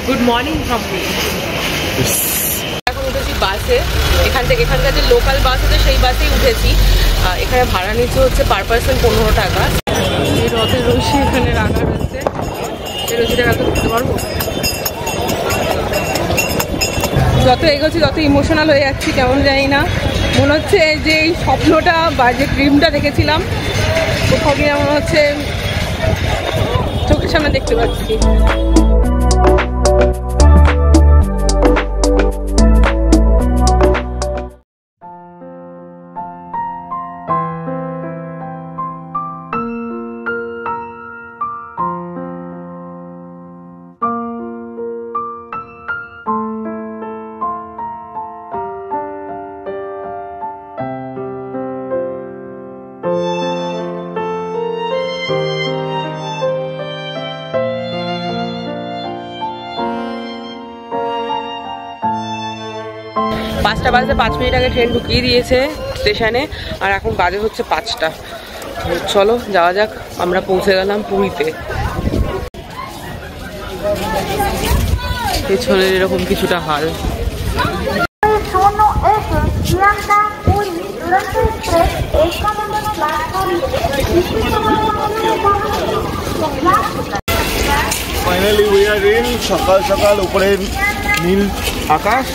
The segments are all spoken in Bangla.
গুড মর্নিং ফ্রম এখন উঠেছি বাসে, এখানকার যে লোকাল বাস আছে সেই বাসেই উঠেছি। এখানে ভাড়া নিচ্ছে হচ্ছে পার পার্সন 15 টাকা। এই রথের রশি এখানে রাখা রয়েছে, এই রশিটা কালকে করতে পারবো। যত এগোচ্ছি তত ইমোশনাল হয়ে যাচ্ছি, কেমন জানি না, মনে হচ্ছে যে এই স্বপ্নটা বা যে ড্রিমটা দেখেছিলাম কোথাও গিয়ে মনে হচ্ছে চোখের সামনে দেখতে পাচ্ছি। 5টা বাজে 5 মিনিট আগে ট্রেন ঢুকিয়ে দিয়েছে স্টেশনে, আর এখন বাজে হচ্ছে 5টা। চলো যাওয়া যাক, আমরা পৌঁছে গেলাম পুরীতে। পেছনের এরকম কিছুটা হাল। Finally we are in. সকাল সকাল উপরে নীল আকাশ।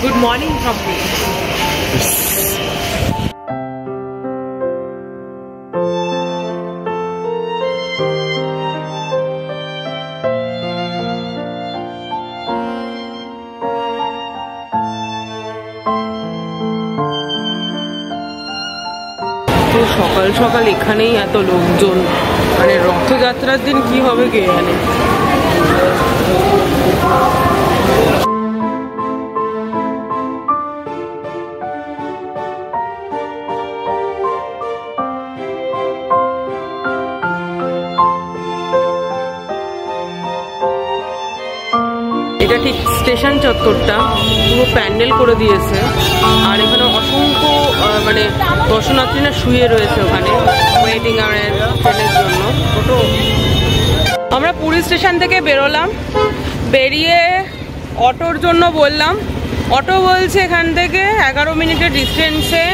Good morning from me. তো সকাল সকাল এখানেই এত লোকজন, মানে রথযাত্রার দিন কি হবে কে জানে। এটা ঠিক স্টেশন চত্বরটা, পুরো প্যান্ডেল করে দিয়েছে, আর এখানে অসংখ্য মানে দর্শনার্থীরা শুয়ে রয়েছে ওখানে ওয়েটিং ট্রেনের জন্য। আমরা পুরী স্টেশন থেকে বেরোলাম, বেরিয়ে অটোর জন্য বললাম, অটো বলছে এখান থেকে 11 মিনিটের ডিস্টেন্সে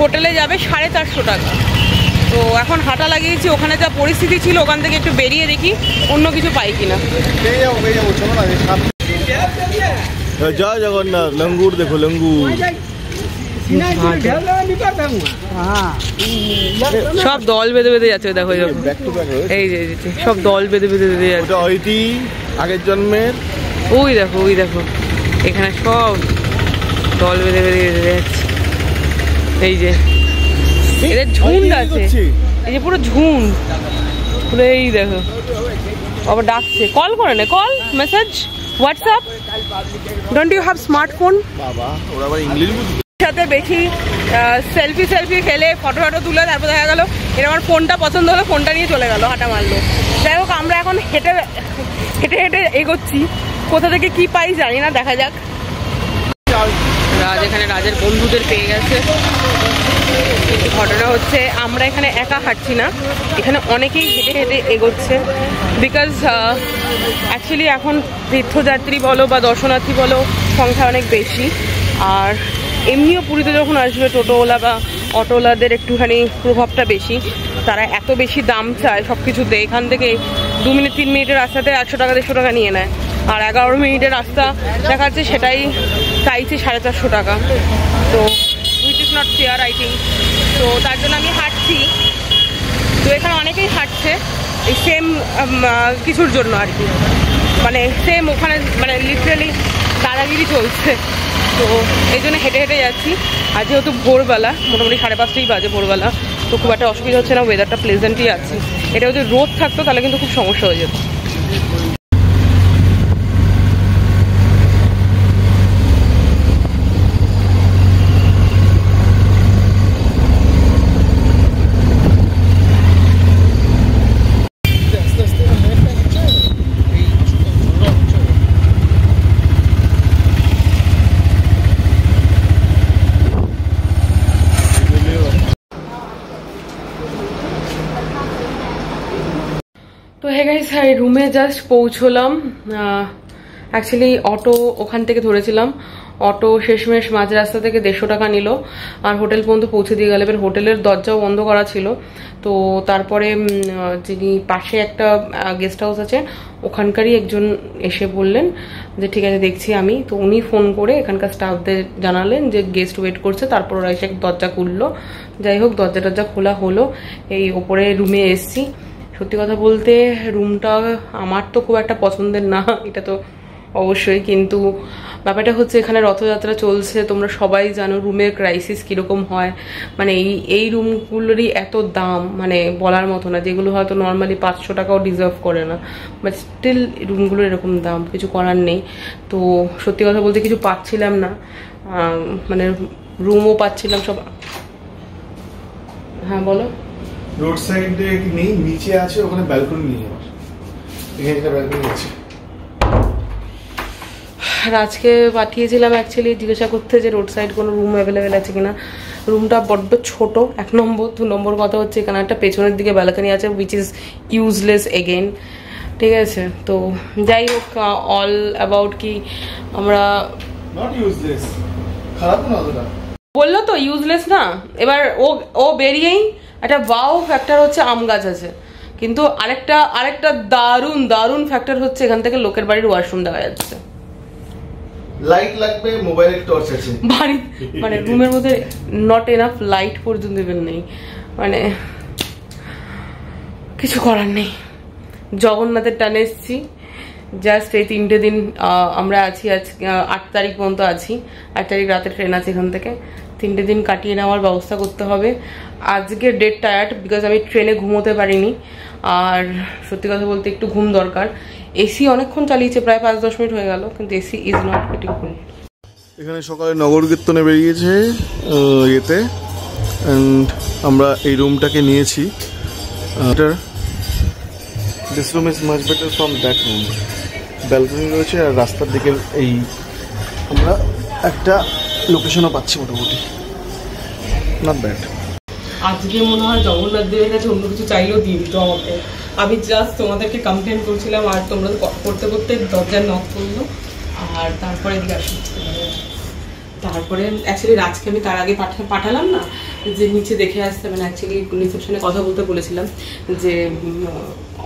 হোটেলে যাবে 450 টাকা। তো এখন হাঁটা লাগিয়েছি, ওখানে যা পরিস্থিতি ছিল ওখান থেকে একটু বেরিয়ে দেখি অন্য কিছু পাই কিনা। জয় জগন্নাথ। লঙ্গুর দেখো, লঙ্গুর সব দল বেঁধে বেঁধে যাচ্ছে, দেখো এই যে সব দল বেঁধে বেঁধে বেঁধে যাচ্ছে। ওইটি আগের জন্মের, ওই দেখো ওই দেখো এখানে সব দল বেঁধে বেঁধে বেঁধে যাচ্ছে। এই যে এদের ঝুন্ড আছে, এই যে পুরো ঝুন্ড পুরো। এই দেখো আবার ডাকছে, কল করে নে, call message WhatsApp. Don't you have smartphone? বাবা ওরা আবার ইংলিশ বুঝছে। সাথে বেশি সেলফি খেলে ফটো তুলে, তারপর দেখা গেল এর আমার ফোনটা পছন্দ হলো, ফোনটা নিয়ে চলে গেল, হাঁটা মারলো। যাই হোক আমরা এখন হেঁটে হেঁটে হেঁটে এগোচ্ছি, কোথা থেকে কি পাই জানি না, দেখা যাক। রাজ এখানে রাজের বন্ধুদের পেয়ে গেছে, কিন্তু ঘটনা হচ্ছে আমরা এখানে একা হাঁটছি না, এখানে অনেকেই হেঁটে হেঁটে এগোচ্ছে। বিকজ অ্যাকচুয়ালি এখন তীর্থযাত্রী বলো বা দর্শনার্থী বলো সংখ্যা অনেক বেশি, আর এমনিও পুরীতে যখন আসবে টোটোওয়ালা বা অটোওয়ালাদের একটুখানি প্রভাবটা বেশি, তারা এত বেশি দাম চায় সব কিছুতে। এখান থেকে 2 মিনিট 3 মিনিটের রাস্তাতে 100 টাকা 150 টাকা নিয়ে নেয়, আর 11 মিনিটের রাস্তা দেখাচ্ছে সেটাই চাইছে 450 টাকা। তো which is not fair I think. তো তার জন্য আমি হাঁটছি। তো এখানে অনেকেই হাঁটছে এই সেম কিছুর জন্য আর কি, মানে সেম ওখানে মানে লিটারালি দাদাগিরি চলছে। তো এই জন্য হেঁটে হেঁটে যাচ্ছি। আর যেহেতু ভোরবেলা, মোটামুটি 5:30 বাজে ভোরবেলা, তো খুব একটা অসুবিধা হচ্ছে না, ওয়েদারটা প্লেজেন্টই আছে। এটা যদি রোদ থাকতো তাহলে কিন্তু খুব সমস্যা হয়ে যেত। গাইস, রুমে জাস্ট পৌঁছলাম। অ্যাকচুয়ালি অটো ওখান থেকে ধরেছিলাম, অটো শেষমেশ মাঝ রাস্তা থেকে 150 টাকা নিল আর হোটেল পর্যন্ত পৌঁছে দিয়ে গেল। এবার হোটেলের দরজাও বন্ধ করা ছিল, তো তারপরে যিনি পাশে একটা গেস্ট হাউস আছে ওখানকারই একজন এসে বললেন যে ঠিক আছে দেখছি আমি, তো উনি ফোন করে এখানকার স্টাফদের জানালেন যে গেস্ট ওয়েট করছে, তারপর ওরা এসে দরজা খুললো। যাই হোক, দরজা খোলা হলো, এই ওপরে রুমে এসছি। সত্যি কথা বলতে রুমটা আমার তো খুব একটা পছন্দের না, এটা তো অবশ্যই, কিন্তু ব্যাপারটা হচ্ছে এখানে রথযাত্রা চলছে, তোমরা সবাই জানো রুমের ক্রাইসিস কিরকম হয়। মানে এই রুমগুলোরই এত দাম, মানে বলার মতো না, যেগুলো হয়তো নর্মালি 500 টাকাও ডিজার্ভ করে না, বাট স্টিল রুমগুলোর এরকম দাম, কিছু করার নেই। তো সত্যি কথা বলতে কিছু পাচ্ছিলাম না, মানে রুমও পাচ্ছিলাম সব। হ্যাঁ বলো। রোড সাইডে নেই, নিচে আছে, ওখানে ব্যালকনি নেই, আমার এখানে একটা ব্যালকনি আছে। রাজকে পাঠিয়েছিলাম অ্যাকচুয়ালি জিজ্ঞাসা করতে যে রোড সাইড কোনো রুম অ্যাভেলেবেল আছে কিনা। রুমটা বড্ড ছোট, 1 নম্বর। 2 নম্বর কথা হচ্ছে এখানে একটা পেছনের দিকে ব্যালকনি আছে, উইচ ইজ ইউজলেস এগেন, ঠিক আছে। তো যাই হোক, অল অ্যাবাউট কি আমরা নট ইউজলেস, খারাপ না ওটা বললো তো ইউজলেস না। এবার ও বেরিয়েই একটা ওয়াও ফ্যাক্টর হচ্ছে আম গাছ আছে, কিন্তু আরেকটা দারুণ ফ্যাক্টর হচ্ছে এখান থেকে লোকের বাড়ির ওয়াশরুম দেখা যাচ্ছে। লাইট লাগবে, মোবাইলের টর্চ আছে বাড়ি, মানে রুমের মধ্যে নট এনাফ লাইট পর্যন্ত দেবেন নেই, মানে কিছু করার নেই। জগন্নাথের টানে এসছি, জাস্ট এই 3টে দিন আমরা আছি। আজ 8 তারিখ পর্যন্ত আছি, 8 তারিখ রাতে ট্রেন আছে এখান থেকে। 3টে দিন কাটিয়ে নেওয়ার ব্যবস্থা করতে হবে। আজকে ডেট টায়ার্ড, বিকজ আমি ট্রেনে ঘুমোতে পারিনি, আর সত্যি কথা বলতে একটু ঘুম দরকার। এসি অনেকক্ষণ চালিয়েছে, প্রায় 5-10 মিনিট হয়ে গেল, কিন্তু এসি ইজ নট গেটিং ফুল। এখানে সকালে নগর কীর্তনে বেরিয়েছে ইয়েতে, অ্যান্ড আমরা এই রুমটাকে নিয়েছি। This room is much better from that room. Balcony রয়েছে আর রাস্তার দিকে এই আমরা একটা লোকেশনও পাচ্ছি, মোটামুটি নট ব্যাড। আজকে মনে হয় জগন্নাথ দেবের কাছে অন্য কিছু চাইলেও দিয়ে দিত আমাকে। আমি জাস্ট তোমাদেরকে কমপ্লেন করছিলাম আর তোমরা করতে করতে দরজার নক করলো, আর তারপরে এদিকে আসি। তারপরে অ্যাকচুয়ালি রাজকে আমি তার আগে পাঠালাম না যে নিচে দেখে আসতে, মানে অ্যাকচুয়ালি রিসেপশনে কথা বলতে বলেছিলাম যে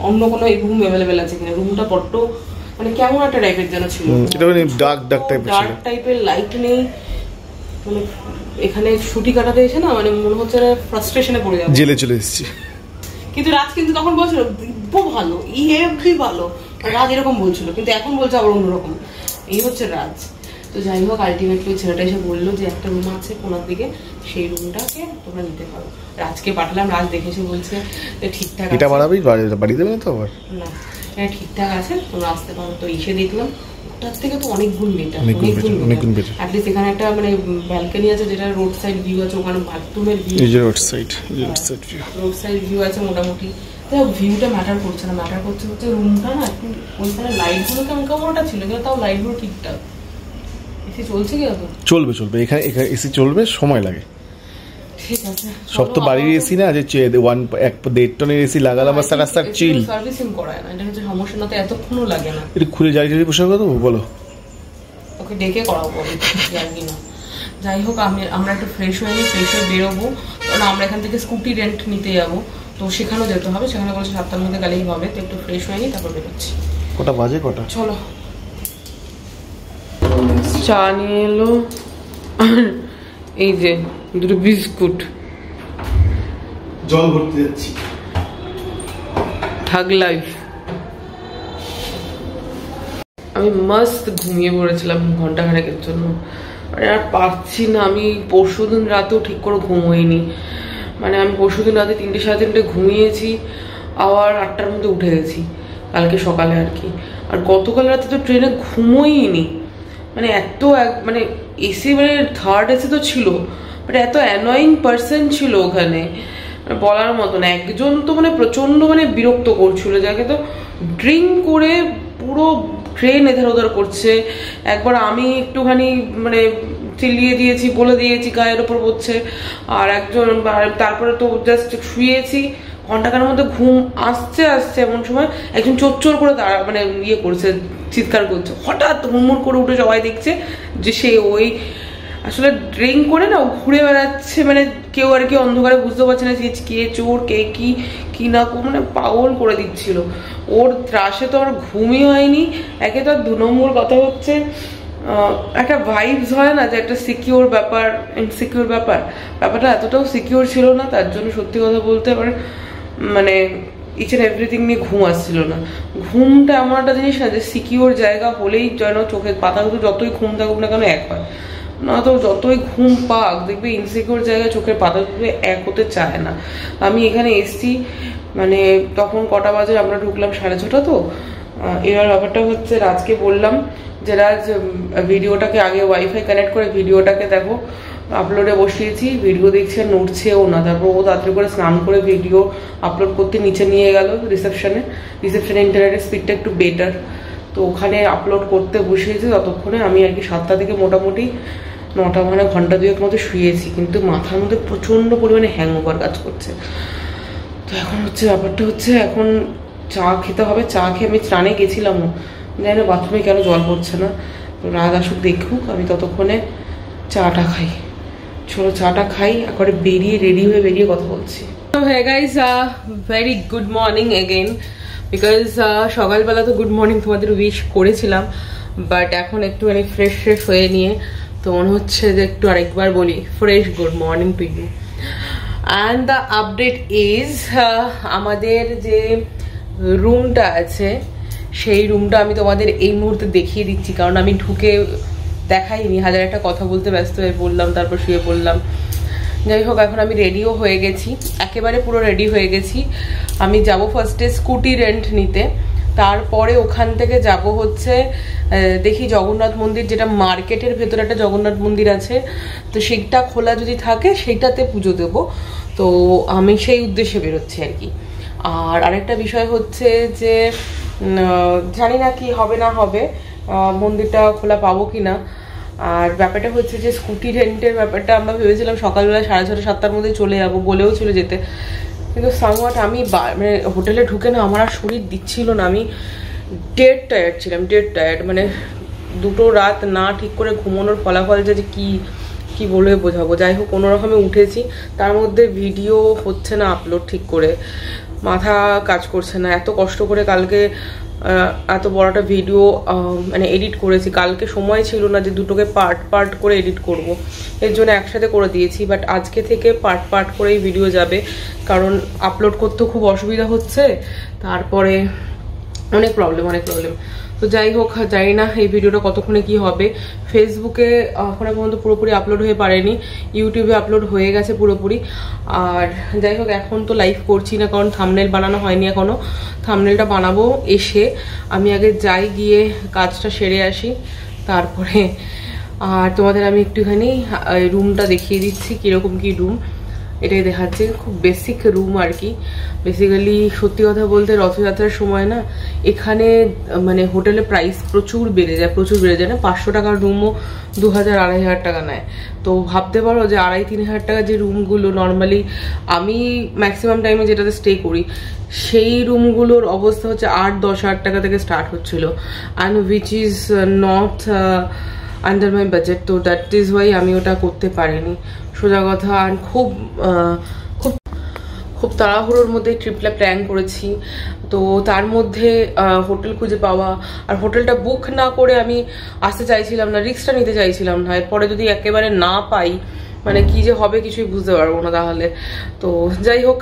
অন্য কোনো রুম অ্যাভেলেবেল আছে কিনা। রুমটা বড্ড মানে কেমন একটা টাইপের যেন ছিল, ডার্ক টাইপের, লাইট নেই। মানে এখানে ছুটি কাটাতে এসে না, মানে মনে হচ্ছে ফ্রাস্ট্রেশনে পড়ে যাবে, জেলে চলে এসেছি। কিন্তু রাজ কিন্তু তখন বলছিল দিব্য ভালো, ইএফবি ভালো, রাজ এরকম বলছিল, কিন্তু এখন বলছে আবার অন্যরকম। এই হচ্ছে রাজ। তো যাই হোক, আলটিমেটলি ছেলেটা এসে বললো যে একটা রুম আছে কোনার দিকে, সেই রুমটাকে তোমরা নিতে পারো। রাজকে পাঠালাম, রাজ দেখেছে, বলছে ঠিকঠাক আছে, এটা বাড়াবেই, বাড়ি দেবে না তো আবার না, ঠিকঠাক আছে, তোমরা আসতে পারো। তো এসে দেখলাম ওটার থেকে তো অনেক গুণ বেটার, অ্যাটলিস্ট এখানে একটা মানে ব্যালকনি আছে, যেটা রোড সাইড ভিউ আছে, ওখানে বাথরুমের ভিউ, রোড সাইড ভিউ আছে মোটামুটি। তাও ভিউটা ম্যাটার করছে না, ম্যাটার করছে হচ্ছে রুমটা না একটু, ওইখানে লাইটগুলো কেমন কেমনটা ছিল, কিন্তু তাও লাইটগুলো ঠিকঠাক। এসি চলছে কি অত? চলবে এখানে এসি চলবে, সময় লাগে। ঠিক আছে, সব তো বাড়ির এসি না যে 1.5 টনের এসি লাগালাম আর রাস্তার চিল সার্ভিসিং করায় না, এটা হচ্ছে সমস্যা। না তো এতক্ষণও লাগে না, এটা খুলে যাই বসে কথা বলো, ওকে ডেকে করাবো জানি না। যাই হোক, আমরা একটু ফ্রেশ হয়ে নিই, ফ্রেশ হয়ে বেরোবো, কারণ আমরা এখান থেকে স্কুটি রেন্ট নিতে যাবো, তো সেখানেও যেতে হবে। সেখানে বলছে 7টার মধ্যে গেলেই হবে, তো একটু ফ্রেশ হয়ে নিই, তারপর বেরোচ্ছি। কটা বাজে? চলো। চা নিয়ে এলো, এই যে 2টো বিস্কুট, জল ভরতে যাচ্ছি, থাক লাইফ। আমি মস্ত ঘুমিয়ে পড়েছিলাম ঘন্টাখানেকের জন্য, মানে আর পাচ্ছি না। আমি পরশুদিন রাতেও ঠিক করে ঘুম হয়নি, মানে আমি পরশুদিন রাতে 3টে সাড়ে 3টে ঘুমিয়েছি, আবার 8টার মধ্যে উঠে গেছি কালকে সকালে আর কি। আর গতকাল রাতে তো ট্রেনে ঘুমোইনি, মানে এত মানে এসি, মানে থার্ড এসি তো ছিল, বাট এত অ্যানয়িং পার্সন ছিল ওখানে, বলার মতো না। একজন তো মানে প্রচন্ড মানে বিরক্ত করছিল, যাকে তো ড্রিঙ্ক করে পুরো ট্রেন এধার ওধার করছে। একবার আমি একটুখানি মানে চিল্লিয়ে দিয়েছি, বলে দিয়েছি, গায়ের ওপর পড়ছে। আর একজন, তারপরে তো জাস্ট শুয়েছি, ঘন্টাখানের মধ্যে ঘুম আসছে এমন সময় একজন চোর করে দাঁড়া মানে ইয়ে করছে, চিৎকার করছে, হঠাৎ হুড়মুড় করে উঠে সবাই দেখছে যে সে ওই আসলে ড্রিঙ্ক করে না ঘুরে বেড়াচ্ছে, মানে কেউ আর কি অন্ধকারে বুঝতে পারছে না যে কে চোর কে কি না, মানে পাগল করে দিচ্ছিল। ওর ত্রাসে তো আমার ঘুমই হয়নি। একে তো 2 নম্বর কথা হচ্ছে একটা ভাইবস হয় না যে একটা সিকিউর ব্যাপার, ইনসিকিউর ব্যাপারটা এতটাও সিকিউর ছিল না, তার জন্য সত্যি কথা বলতে আমার মানে ইচ অ্যান্ড এভরিথিং নিয়ে ঘুম আসছিল না। ঘুমটা এমন একটা জিনিস না যে সিকিউর জায়গা হলেই যেন চোখের পাতাগুলো যতই ঘুম থাকুক না কেন এক হয় না, তো যতই ঘুম পাক দেখবে ইনসিকিউর জায়গায় চোখের পাতাগুলো এক হতে চায় না। আমি এখানে এসছি মানে তখন কটা বাজে, আমরা ঢুকলাম 6:30, তো এবার ব্যাপারটা হচ্ছে রাজকে বললাম যে রাজ ভিডিওটাকে আগে ওয়াইফাই কানেক্ট করে ভিডিওটাকে দেখো, আপলোডে বসিয়েছি, ভিডিও দেখছে নড়ছেও না। তারপর ও তাড়াতাড়ি করে স্নান করে ভিডিও আপলোড করতে নিচে নিয়ে গেল রিসেপশনে ইন্টারনেটের স্পিডটা একটু বেটার, তো ওখানে আপলোড করতে বসিয়েছি। ততক্ষণে আমি আর কি 7টা থেকে মোটামুটি 9টা মানে ঘন্টা 2-1 মতো শুয়েছি, কিন্তু মাথার মধ্যে প্রচণ্ড পরিমাণে হ্যাংওভার কাজ করছে। তো এখন হচ্ছে ব্যাপারটা হচ্ছে এখন চা খেতে হবে। চা খেয়ে আমি স্নানে গেছিলামও, জানি না বাথরুমে কেন জল পড়ছে না। তো রাত আসুক দেখুক, আমি ততক্ষণে চাটা খাই। চলো চাটা খাই, একবারে রেডি হয়ে বেরিয়ে কথা বলছি। তো হ্যাঁ guys, very good morning again, because সকালবেলা তো গুড মর্নিং তোমাদের উইশ করেছিলাম, বাট এখন একটুখানি ফ্রেশ হয়ে নিয়ে তো মনে হচ্ছে যে একটু আরেকবার বলি fresh good morning to you. And the update is আমাদের যে রুমটা আছে সেই রুমটা আমি তোমাদের এই মুহূর্তে দেখিয়ে দিচ্ছি, কারণ আমি ঢুকে দেখাইনি, হাজার একটা কথা বলতে ব্যস্ত হয়ে পড়লাম, তারপর শুয়ে পড়লাম। যাই হোক, এখন আমি রেডিও হয়ে গেছি, একেবারে পুরো রেডি হয়ে গেছি। আমি যাব ফার্স্টে স্কুটি রেন্ট নিতে, তারপরে ওখান থেকে যাব হচ্ছে দেখি জগন্নাথ মন্দির, যেটা মার্কেটের ভেতরে একটা জগন্নাথ মন্দির আছে, তো সেইটা খোলা যদি থাকে সেইটাতে পুজো দেব। তো আমি সেই উদ্দেশ্যে বেরোচ্ছি আর কি। আর আরেকটা বিষয় হচ্ছে যে জানি না কি হবে না হবে, মন্দিরটা খোলা পাবো কিনা। আর ব্যাপারটা হচ্ছে যে স্কুটি রেন্টের ব্যাপারটা আমরা ভেবেছিলাম সকালবেলা 6:30-7টার মধ্যে চলে যাবো, বলেও ছিল যেতে, কিন্তু সামহাট আমি মানে হোটেলে ঢুকে না আমার আর শরীর দিচ্ছিল না, আমি ডেড টায়ার্ড ছিলাম, মানে 2টো রাত না ঠিক করে ঘুমানোর ফলাফল যে কি বলে বোঝাবো। যাই হোক, কোনো রকমে উঠেছি, তার মধ্যে ভিডিও হচ্ছে না আপলোড ঠিক করে, মাথা কাজ করছে না। এত কষ্ট করে কালকে এত বড় একটা ভিডিও মানে এডিট করেছি, কালকে সময় ছিল না যে দুটোকে পার্ট করে এডিট করব, এর জন্য একসাথে করে দিয়েছি। বাট আজকে থেকে পার্ট করেই ভিডিও যাবে, কারণ আপলোড করতে খুব অসুবিধা হচ্ছে, তারপরে অনেক প্রবলেম। তো যাই হোক, জানি না এই ভিডিওটা কতক্ষণে কি হবে। ফেসবুকে এখনো পর্যন্ত পুরোপুরি আপলোড হয়ে পারেনি, ইউটিউবে আপলোড হয়ে গেছে পুরোপুরি। আর যাই হোক, এখন তো লাইভ করছি না, কারণ থাম্বনেল বানানো হয়নি এখনো, থাম্বনেলটা বানাবো এসে। আমি আগে যাই, গিয়ে কাজটা সেরে আসি, তারপরে আর তোমাদের আমি একটুখানি রুমটা দেখিয়ে দিচ্ছি কিরকম কি রুম। এটাই দেখাচ্ছে, খুব বেসিক রুম আর কি। বেসিক্যালি সত্যি কথা বলতে রথযাত্রার সময় না এখানে মানে হোটেলে প্রাইস প্রচুর বেড়ে যায় না, 500 টাকার রুমও 2000-2500 টাকা নেয়। তো ভাবতে পারো যে 2500-3000 টাকা যে রুমগুলো নর্মালি আমি ম্যাক্সিমাম টাইমে যেটাতে স্টে করি, সেই রুমগুলোর অবস্থা হচ্ছে 8-10 হাজার টাকা থেকে স্টার্ট হচ্ছিল, and which is not under my budget. তো দ্যাট ইজ ওয়াই আমি ওটা করতে পারিনি সোজা কথা। আর খুব তাড়াহুড়োর মধ্যে ট্রিপটা প্ল্যান করেছি, তো তার মধ্যে হোটেল খুঁজে পাওয়া, আর হোটেলটা বুক না করে আমি আসতে চাইছিলাম না, রিস্কটা নিতে চাইছিলাম না। এরপরে যদি একেবারে না পাই, মানে কি যে হবে কিছুই বুঝতে পারবো না তাহলে। তো যাই হোক,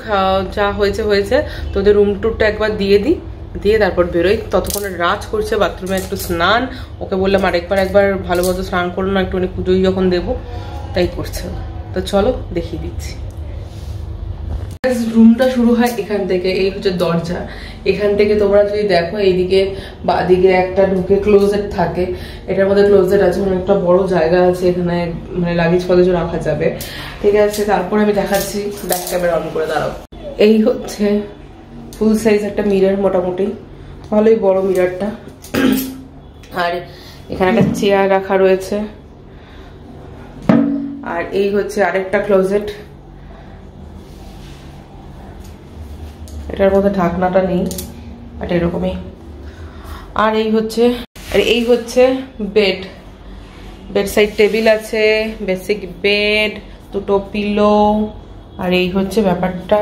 যা হয়েছে। তো ওদের রুম টুরটা একবার দিয়ে তারপর বেরোই। ততক্ষণে রাজ করছে বাথরুমে একটু স্নান, ওকে বললাম একবার ভালো মতো স্নান করো না, একটুখানি পুজোই যখন দেবো, তাই করছে। তো চলো দেখিয়ে দিচ্ছি। রুমটা শুরু হয় এখান থেকে, এই হচ্ছে দরজা। এখান থেকে তোমরা যদি দেখো, এইদিকে বাদিকে একটা ঢুকে ক্লোজেট থাকে, এটার মধ্যে ক্লোজেট আছে, অনেকটা বড় জায়গা আছে, এখানে মানে লাগেজ ফগেজও রাখা যাবে, ঠিক আছে। তারপরে আমি দেখাচ্ছি, ব্যাক ক্যামেরা অন করে দাঁড়াও। এই হচ্ছে ফুল সাইজ একটা মিরর, মোটামুটি ভালোই বড় মিররটা। আর এখানে একটা চেয়ার রাখা রয়েছে, আর এই হচ্ছে আরেকটা ক্লোজেট। এটার মধ্যে ঢাকনাটা নেই, বাট এরকমই। আর এই হচ্ছে বেড সাইড টেবিল আছে, বেসিক বেড, দুটো পিলো, আর এই হচ্ছে ব্যাপারটা।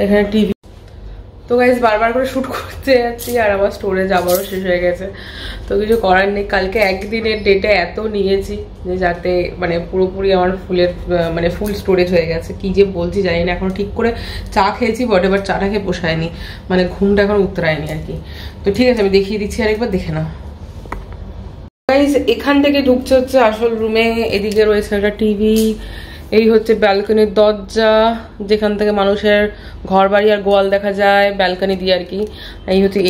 এখানে টিভি। তো গাইজ বারবার করে শ্যুট করতে যাচ্ছি আর আমার স্টোরেজ আবারও শেষ হয়ে গেছে, তো কিছু করার নেই। কালকে একদিনের ডেটা এত নিয়েছি যে যাতে মানে পুরোপুরি আমার ফুল স্টোরেজ হয়ে গেছে। কি যে বলছি জানি না, এখন ঠিক করে চা খেয়েছি বটে, এবার চাটা খেয়ে পোষায়নি, মানে ঘুমটা এখন উতরায়নি আর কি। তো ঠিক আছে, আমি দেখিয়ে দিচ্ছি আরেকবার, দেখে নাও। গাইজ এখান থেকে ঢুকছে হচ্ছে আসল রুমে। এদিকে রয়েছে একটা টিভি, এই হচ্ছে ব্যালকনির দরজা যেখান থেকে মানুষের ঘর বাড়ি আর গোয়াল দেখা যায় ব্যালকনি দিয়ে আর কি। এই হচ্ছে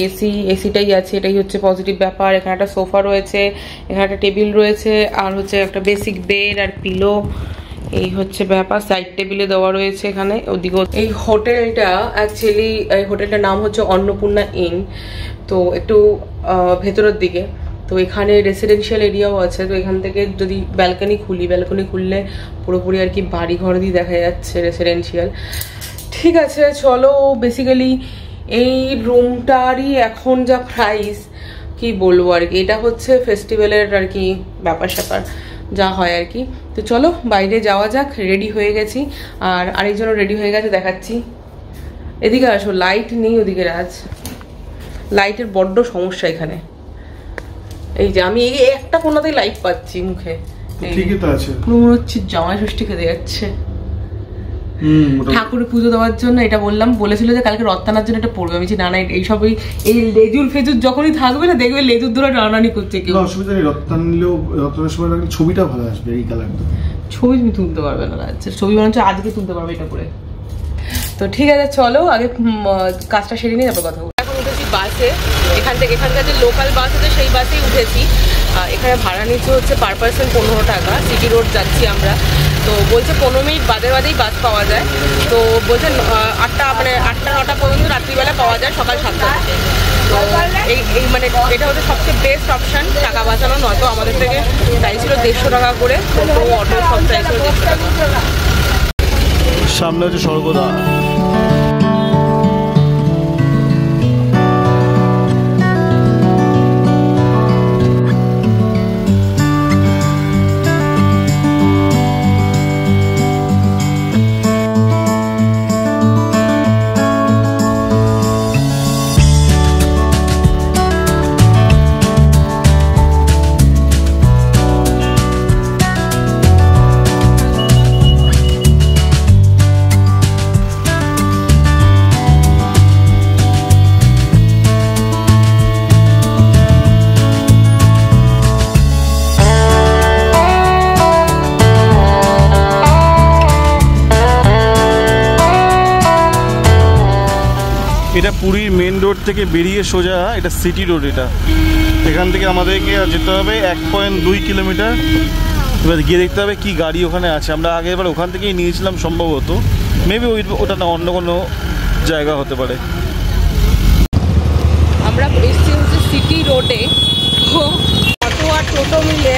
এসিটাই আছে, এটাই হচ্ছে পজিটিভ ব্যাপার। এখানে একটা সোফা রয়েছে, এখানে একটা টেবিল রয়েছে, আর হচ্ছে একটা বেসিক বেড আর পিলো। এই হচ্ছে ব্যাপার, সাইড টেবিলে দেওয়া রয়েছে এখানে। ওদিকে এই হোটেলটা অ্যাকচুয়ালি, এই হোটেলটার নাম হচ্ছে অন্নপূর্ণা ইন, তো একটু ভেতরের দিকে। তো এখানে রেসিডেন্সিয়াল এরিয়াও আছে, তো এখান থেকে যদি ব্যালকনি খুললে পুরোপুরি আর কি বাড়ি ঘর দিয়ে দেখা যাচ্ছে রেসিডেন্সিয়াল। ঠিক আছে চলো, বেসিক্যালি এই রুমটারই এখন যা প্রাইস কি বলবো আর কি, এটা হচ্ছে ফেস্টিভ্যালের আর কি ব্যাপার স্যাপার যা হয় আর কি। তো চলো বাইরে যাওয়া যাক, রেডি হয়ে গেছি আর আরেকজনও রেডি হয়ে গেছে, দেখাচ্ছি। এদিকে আসো, লাইট নেই ওদিকে রাজ, লাইটের বড্ড সমস্যা এখানে। এই যে আমি এই একটা কোনাতেই লাইট পাচ্ছি মুখে, ঠিকই তো আছে। মনে হচ্ছে জামাই ষষ্ঠী খেতে যাচ্ছে। ঠাকুরের পুজো দেওয়ার জন্য এটা বলেছিল যে কালকে রত্তানার জন্য এটা পড়বে। আমি না না এইসবই, এই লেজুর ফেজুর যখনই থাকবে না দেখবে লেজুর ধরে টানাটানি করছে কেউ। অসুবিধা নেই, রত্তান নিলেও রত্তানের সময় ছবিটা ভালো আসবে। এই কালারটা ছবি তুমি তুলতে পারবে না, ছবি মনে হচ্ছে আজকে তুলতে পারবে এটা করে। তো ঠিক আছে চলো আগে কাজটা সেরে নিয়ে তারপর কথা বলবো। এখন উঠেছি বাসে, এখানকার যে লোকাল বাস আছে সেই বাসেই উঠেছি। এখানে ভাড়া নিচ্ছে হচ্ছে পার পার্সন 15 টাকা। সিটি রোড যাচ্ছি আমরা, তো বলছে 15 মিনিট বাদেই বাস পাওয়া যায়। তো বলছে 8টা 9টা পর্যন্ত রাত্রিবেলা পাওয়া যায়, সকাল 7টা থেকে। তো এই মানে এটা হচ্ছে সবচেয়ে বেস্ট অপশান, টাকা বাঁচানো। নয়তো আমাদের থেকে চাইছিল 150 টাকা করে, টোটো অটো সব চাইছিল 150 টাকা। সামনে হচ্ছে স্বর্গদ্বার। এটা পুরীর মেন রোড থেকে বেরিয়ে সোজা এটা সিটি রোড। এখান থেকে আমাদেরকে যেতে হবে 1.2 কিলোমিটার। এবার গিয়ে দেখতে হবে কি গাড়ি ওখানে আছে। আমরা আগেরবার ওখান থেকেই নিয়েছিলাম সম্ভবত, মেবি ওটা না অন্য কোনো জায়গা হতে পারে। আমরা এসছি হচ্ছে সিটি রোডে, অটো আর টোটো মিলে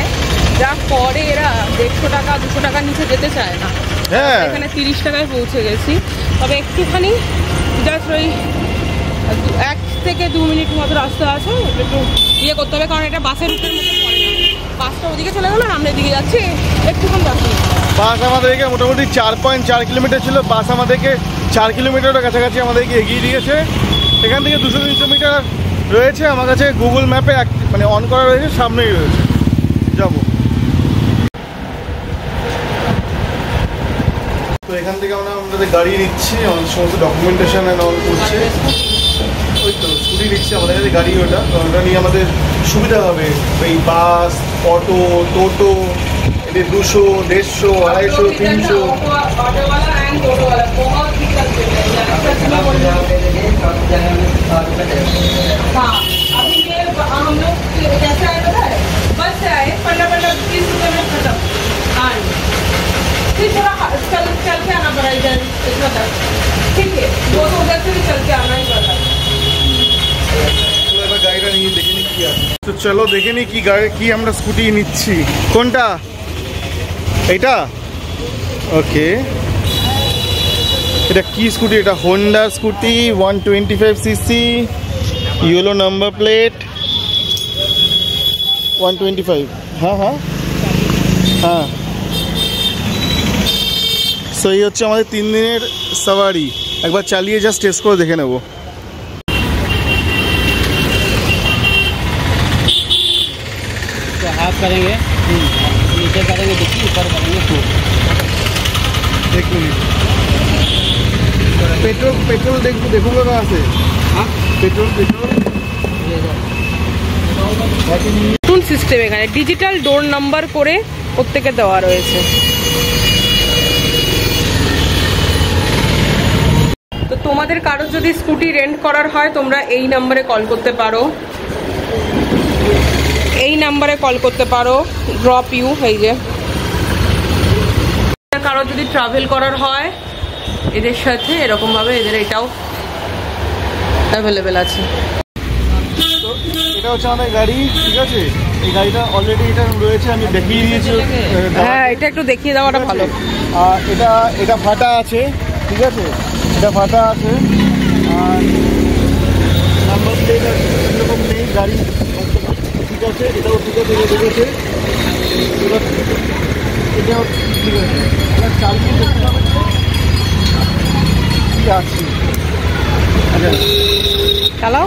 যা করে এরা 150 টাকা 200 টাকার নিচে যেতে চায় না। হ্যাঁ, এখানে 30 টাকায় পৌঁছে গেছি। তবে একটুখানি জাস্ট ওই 1 থেকে 2 মিনিট মতো রাস্তা আছে, একটু ইয়ে করতে হবে, কারণ এটা বাসের রুটের মধ্যে পড়ে না। বাসটা ওদিকে চলে গেল আর আমরা এদিকে যাচ্ছি, একটুখানি রাস্তা। বাস আমাদেরকে মোটামুটি 4.4 কিলোমিটার ছিল, বাস আমাদেরকে 4 কিলোমিটারের কাছাকাছি আমাদেরকে এগিয়ে দিয়েছে। এখান থেকে 200-300 মিটার রয়েছে। আমার কাছে গুগল ম্যাপে মানে অন করা রয়েছে, সামনেই রয়েছে, যাবো। তো এখান থেকে আমরা আমাদের গাড়ি নিচ্ছি, আমাদের সমস্ত ডকুমেন্টেশন অ্যান্ড অল করছে। ওই তো স্কুটি নিচ্ছি, আমাদের কাছে গাড়ি ওটা, তো ওটা নিয়ে আমাদের সুবিধা হবে। এই বাস, অটো, টোটো, এদের 200, 150, 250, 300। चल के आना पड़ा इधर, ठीक है, वो तो उधर से भी चल के आना ही पड़ा। গাড়িটা নিয়ে দেখে নি কি আছে। তো চলো দেখে নি কি গাড়ি, কি আমরা স্কুটি নিচ্ছি। কোনটা? এইটা? ওকে, এটা কি স্কুটি? এটা Honda scooty 125cc, yellow number plate 125। হ্যাঁ হ্যাঁ হ্যাঁ। সো এই হচ্ছে আমাদের 3 দিনের সাওয়ারি। একবার চালিয়ে জাস্ট টেস্ট করে দেখে নেবো। हाफ करेंगे, नीचे करेंगे डिक्की, ऊपर करेंगे फूट। एक मिनट, पेट्रोल देखूंगा कहाँ से? हाँ पेट्रोल নতুন সিস্টেম, এখানে ডিজিটাল ডোর নাম্বার করে প্রত্যেকে দেওয়া রয়েছে। তো তোমাদের কারো যদি স্কুটি রেন্ট করার হয় তোমরা এই নাম্বারে কল করতে পারো, এই নাম্বারে কল করতে পারো। ড্রপ ইউ, এই যে কারো যদি ট্রাভেল করার হয় এদের সাথে এরকম ভাবে এদের এটাও অ্যাভেলেবেল আছে। তো এটা হচ্ছে আমাদের গাড়ি, ঠিক আছে? এই গাড়িটা অলরেডি এটা রয়েছে, আমি দেখিয়ে দিয়েছি। হ্যাঁ, এটা একটু দেখিয়ে দেওয়াটা ভালো। আর এটা ফাটা আছে, ঠিক আছে? এটা ফাটা আছে আর নাম্বার প্লেট এরকম নেই গাড়ি, ঠিক আছে? এটাও ঠিক আছে, এটা দেখেছে, এবার এটাও ঠিক আছে। এবার চালিয়ে দেখতে হবে কি আছে। আচ্ছা চালাও।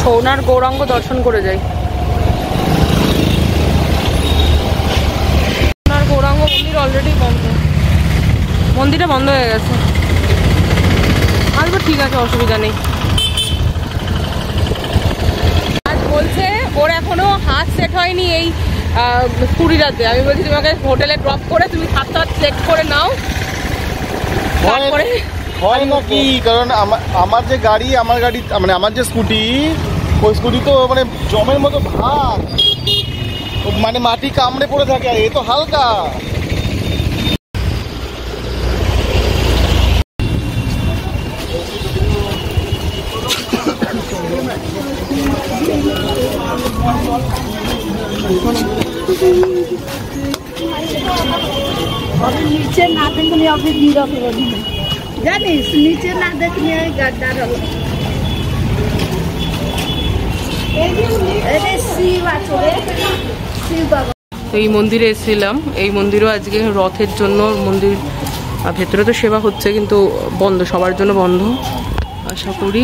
সোনার গৌরাঙ্গ দর্শন করে যাই। সোনার গৌরাঙ্গ মন্দির অলরেডি বন্ধ, মন্দিরটা বন্ধ হয়ে গেছে। আসবো, ঠিক আছে, অসুবিধা নেই। আজ বলছে ওর এখনো হাত সেট হয়নি এই কুড়িটাতে। আমি বলছি তোমাকে হোটেলে ড্রপ করে তুমি হাতটা সেট করে নাও, তারপরে হয় নাকি? কারণ আমার যে গাড়ি, মানে আমার যে স্কুটি, ওই স্কুটি তো মানে জমের মতো ভাগ, মানে মাটি কামড়ে পড়ে থাকে, আর এ তো হালকা। नीचे ना देखने अभी गिरा जानिस, नीचे ना देखने गड्ढा रहो। अरे शिव আছে শিব বাবা। তো এই মন্দিরে এসেছিলাম, এই মন্দিরও আজকে রথের জন্য মন্দির ভেতরে তো সেবা হচ্ছে কিন্তু বন্ধ, সবার জন্য বন্ধ। আশা করি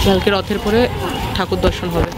কালকে রথের পরে ঠাকুর দর্শন হবে।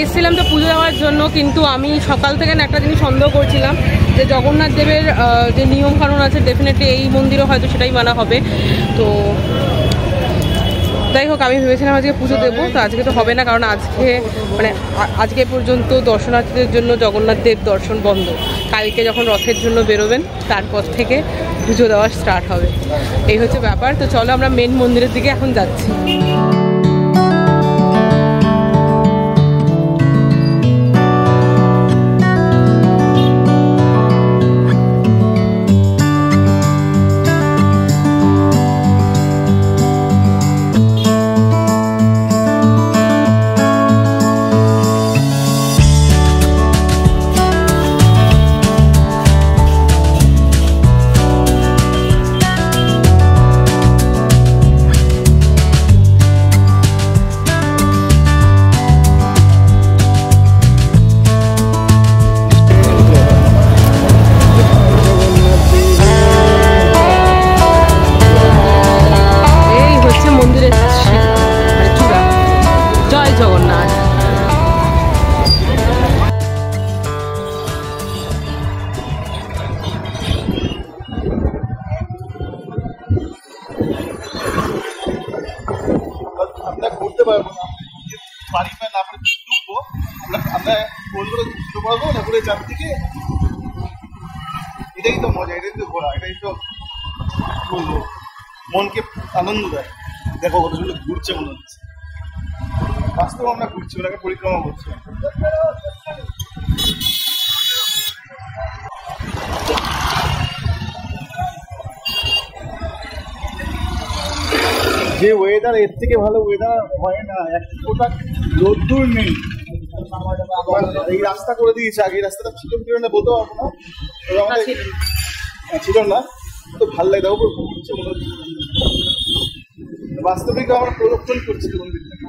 এসেছিলাম তো পুজো দেওয়ার জন্য, কিন্তু আমি সকাল থেকে না একটা জিনিস সন্দেহ করছিলাম যে জগন্নাথ দেবের যে নিয়ম কানুন আছে ডেফিনেটলি এই মন্দিরও হয়তো সেটাই মানা হবে। তো যাই হোক, আমি ভেবেছিলাম আজকে পুজো দেবো, তো আজকে তো হবে না, কারণ আজকে পর্যন্ত দর্শনার্থীদের জন্য জগন্নাথ দেব দর্শন বন্ধ। কালকে যখন রথের জন্য বেরোবেন তারপর থেকে পুজো দেওয়া স্টার্ট হবে। এই হচ্ছে ব্যাপার। তো চলো আমরা মেন মন্দিরের দিকে এখন যাচ্ছি। ঘুরে চারদিকে, এটাই তো মজা, এটাই তো ঘোরা, এটাই তো বলবো মনকে আনন্দ দেয়। দেখো কতগুলো ঘুরছে মনে হচ্ছে, বাস্তবে আমরা ঘুরছি, ওনাকে পরিক্রমা করছি। যে ওয়েদার, এর থেকে ভালো ওয়েদার হয় না, এক ফোঁটা রোদ্দুর নেই। এই রাস্তা করে দিয়েছে, আগে এই রাস্তাটা ছিল না বলতে পারবো না, ছিল না, তো ভালো লাগে। দেখো ঘুরছে মনে হচ্ছে, বাস্তবিক আমরা প্রদর্শন করছি কোন দিক থেকে।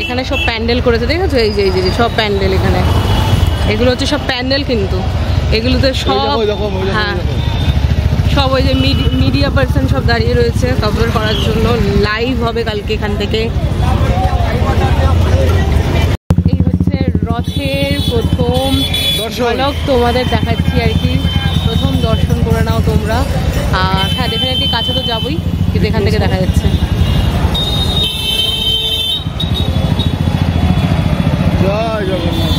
এখানে সব প্যান্ডেল করেছে, দেখেছো? এই যে সব প্যান্ডেল এখানে, এগুলো হচ্ছে সব প্যান্ডেল, কিন্তু এগুলোতে সব, হ্যাঁ সব ওই যে মিডিয়া পার্সন সব দাঁড়িয়ে রয়েছে কভার করার জন্য। লাইভ হবে কালকে এখান থেকে। এই হচ্ছে রথের প্রথম ঝলক তোমাদের দেখাচ্ছি আর কি, প্রথম দর্শন করে নাও তোমরা। আর হ্যাঁ ডেফিনেটলি কাছে তো যাবোই, কিন্তু এখান থেকে দেখা যাচ্ছে। জয় জগন্নাথ।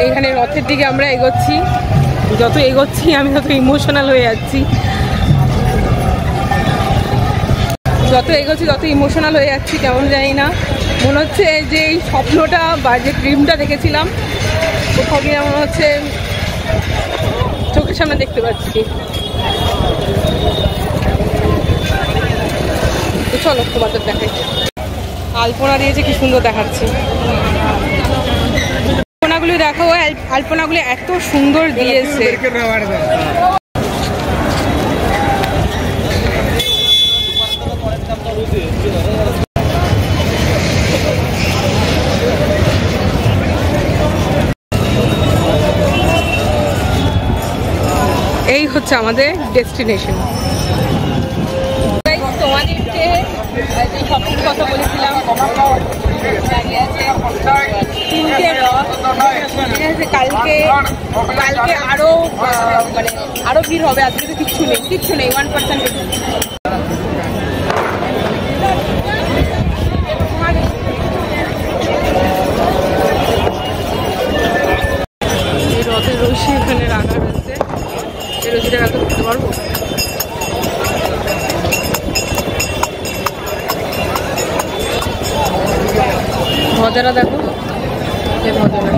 এইখানে রথের দিকে আমরা এগোচ্ছি, যত এগোচ্ছি আমি তত ইমোশনাল হয়ে যাচ্ছি, যত এগোচ্ছি তত ইমোশনাল হয়ে যাচ্ছি। কেমন জানি না, মনে হচ্ছে যে এই স্বপ্নটা বা যে ড্রিমটা দেখেছিলাম কোথাও গিয়ে মনে হচ্ছে চোখের সামনে দেখতে পাচ্ছি। চলো তোমাদের দেখাই, আলপনা দিয়েছে কি সুন্দর দেখাচ্ছি। আলপনাগুলি দেখো, আলপনাগুলি এত সুন্দর দিয়েছে। এই হচ্ছে আমাদের ডেস্টিনেশন। তোমাদেরকে যে শপিং কথা বলেছিলাম, তিনটে রথ, কালকে আরো মানে আরো ভিড় হবে। আজকে তো কিচ্ছু নেই 1%। এই রথের রশি এখানে রাখা রয়েছে, এই রশিটা রাখতে করতে পারবো। মজাটা দেখো, এই মজাটা।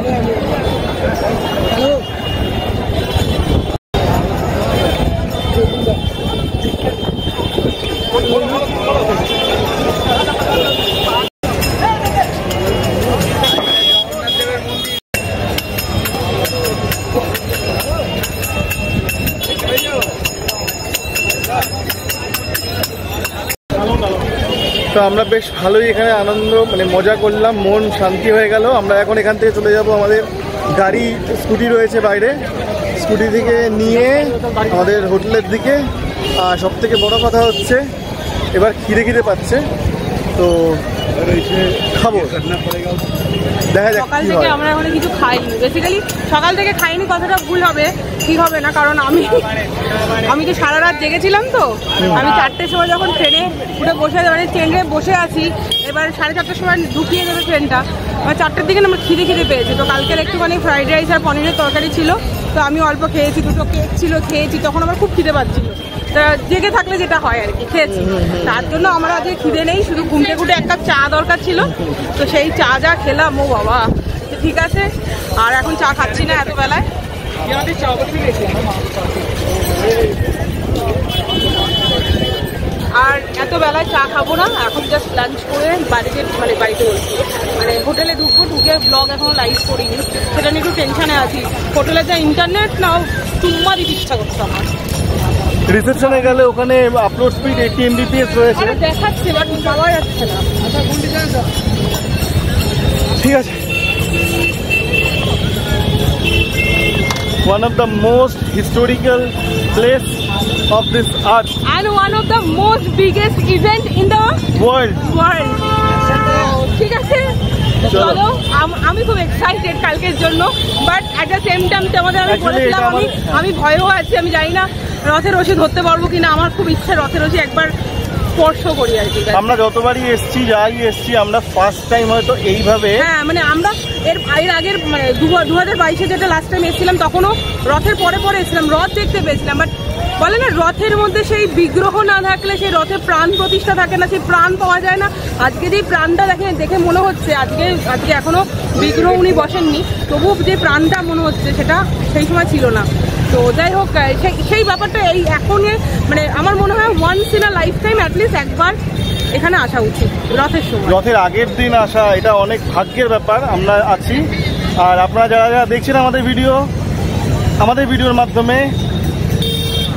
তো আমরা বেশ ভালোই এখানে আনন্দ মানে মজা করলাম, মন শান্তি হয়ে গেল। আমরা এখন এখান থেকে চলে যাব, আমাদের গাড়ি স্কুটি রয়েছে বাইরে, স্কুটি থেকে নিয়ে আমাদের হোটেলের দিকে। আর সব থেকে বড় কথা হচ্ছে এবার খিদে পাচ্ছে, তো খাবো, দেখা যাক। সকাল থেকে আমরা এখন কিছু খাইনি, বেসিক্যালি সকাল থেকে খাইনি কথাটা ভুল হবে, ঠিক হবে না, কারণ আমি তো সারা রাত জেগেছিলাম। তো আমি 4টের সময় যখন ট্রেনে উঠে বসে মানে ট্রেনে বসে আছি, এবার 4:30টার সময় ঢুকিয়ে দেবে ট্রেনটা, এবার 4টের দিকে আমার খিদে পেয়েছে। তো কালকের একটুখানি ফ্রাইড রাইস আর পনিরের তরকারি ছিল, তো আমি অল্প খেয়েছি, 2টো কেক ছিল খেয়েছি, তখন আমার খুব খিদে পাচ্ছিল। জেগে থাকলে যেটা হয় আর কি, খেয়েছি। তার জন্য আমরা আজকে খিদে নেই, শুধু ঘুমতে এক কাপ চা দরকার ছিল, তো সেই চা যা খেলাম, ও বাবা, ঠিক আছে। আর এখন চা খাচ্ছি না এত বেলায়, আর এত বেলায় চা খাবো না। এখন জাস্ট লাঞ্চ করে বাড়িতে বলছি মানে হোটেলে ঢুকবো, ঢুকে ব্লগ এখনো লাইভ করিনি, সেটা নিয়ে একটু টেনশনে আছি। হোটেলে যা ইন্টারনেট নাও চুম্মা দিতে ইচ্ছা করছে আমার। রিসেপশনে গেলে ওখানে আপলোড স্পিড 80 Mbps রয়েছে, দেখাচ্ছে বাট পাওয়া যাচ্ছে না। ঠিক আছে। One of the most historical place of this earth and one of the most biggest event in the world. ঠিক আছে, চলো। আমি খুব এক্সাইটেড কালকের জন্য, but at the same time তোমাদের আমি বলেছিলাম আমি ভয়ও আছি, আমি জানি না রথের রশি ধরতে পারবো কিনা। আমার খুব ইচ্ছা রথের রশি একবার স্পর্শ করি আর কি। আমরা যতবারই এসছি আমরা ফার্স্ট টাইম হয়তো এইভাবে, হ্যাঁ মানে আমরা এর আগের মানে 2022-এ যেটা লাস্ট টাইম এসেছিলাম, তখনও রথের পরে এসেছিলাম, রথ দেখতে পেয়েছিলাম, বাট বলে না রথের মধ্যে সেই বিগ্রহ না থাকলে সেই রথে প্রাণ প্রতিষ্ঠা থাকে না, সেই প্রাণ পাওয়া যায় না। আজকে যে প্রাণটা দেখে মনে হচ্ছে, আজকে এখনো বিগ্রহ উনি বসেননি, তবু যে প্রাণটা মনে হচ্ছে সেটা সেই সময় ছিল না। তো যাই হোক, সেই ব্যাপারটা এই এখন মানে আমার মনে হয় once in a lifetime at least একবার এখানে আসা উচিত রথের সময়। রথের আগের দিন আসা এটা অনেক ভাগ্যের ব্যাপার। আমরা আছি, আর আপনারা যারা দেখছেন আমাদের ভিডিওর মাধ্যমে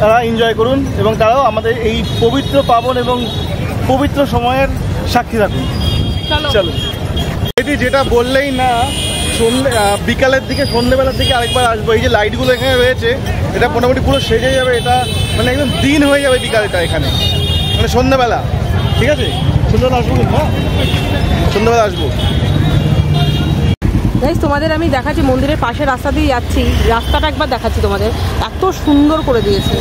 তারা এনজয় করুন, এবং তারাও আমাদের এই পবিত্র পাবন এবং পবিত্র সময়ের সাক্ষী রাখুন। চলো, এটি যেটা বললেই না, বিকালের দিকে সন্ধ্যেবেলার দিকে আরেকবার আসবো। এই যে লাইটগুলো এখানে রয়েছে, এটা মোটামুটি পুরো সেজে যাবে, এটা মানে একদম দিন হয়ে যাবে বিকালটা এখানে, মানে সন্ধ্যেবেলা। ঠিক আছে, সন্ধ্যেবেলা আসবো, হ্যাঁ সন্ধ্যেবেলা আসবো। তোমাদের আমি দেখাচ্ছি মন্দিরের পাশে রাস্তা দিয়ে যাচ্ছি, রাস্তাটা একবার দেখাচ্ছি তোমাদের। এত সুন্দর করে দিয়েছে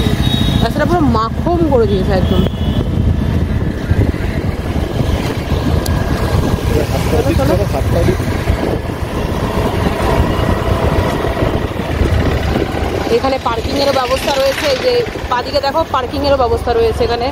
রাস্তাটা, পুরো মাখন করে দিয়েছে একদম। এখানে পার্কিং এরও ব্যবস্থা রয়েছে, এই যে বাদিকে দেখো পার্কিং এরও ব্যবস্থা রয়েছে এখানে।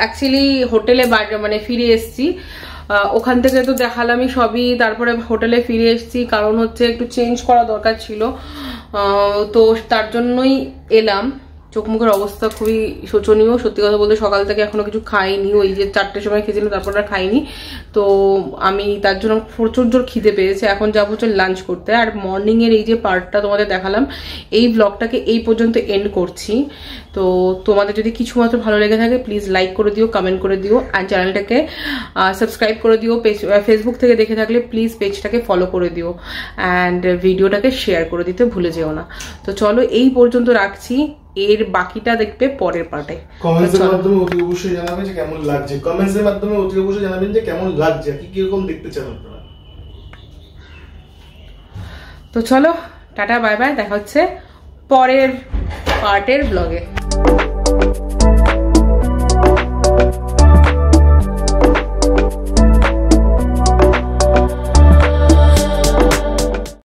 অ্যাকচুয়ালি হোটেলে মানে ফিরে এসেছি, ওখান থেকে তো দেখালামই সবই, তারপরে হোটেলে ফিরে এসেছি, কারণ হচ্ছে একটু চেঞ্জ করা দরকার ছিল, তো তার জন্যই এলাম। চোখ মুখের অবস্থা খুবই শোচনীয়, সত্যি কথা বলতে। সকাল থেকে এখনো কিছু খাইনি, ওই যে 4টের সময় খেয়েছিলাম, তারপর আর খাইনি। তো আমি তার জন্য প্রচুর জোর খিদে পেয়েছে। এখন যাবো হচ্ছে লাঞ্চ করতে। আর মর্নিং এর এই যে পার্টটা তোমাদের দেখালাম, এই ব্লগটাকে এই পর্যন্ত এন্ড করছি। তো তোমাদের যদি কিছু মাত্র ভালো লেগে থাকে প্লিজ লাইক করে দিও, কমেন্ট করে দিও, আর চ্যানেলটাকে সাবস্ক্রাইব করে দিও। ফেসবুক থেকে দেখে থাকলে প্লিজ পেজটাকে ফলো করে দিও, অ্যান্ড ভিডিওটাকে শেয়ার করে দিতে ভুলে যেও না। তো চলো এই পর্যন্ত রাখছি, এর বাকিটা দেখবে পরের পার্টে। কমেন্টসের মাধ্যমে অতি অবশ্যই জানাবেন যে কেমন লাগছে, কমেন্টসের মাধ্যমে অতি অবশ্যই জানাবেন যে কেমন লাগছে, কি রকম দেখতে চান আপনারা। তো চলো টাটা, বাই বাই, দেখা হচ্ছে পরের পার্টের ব্লগে।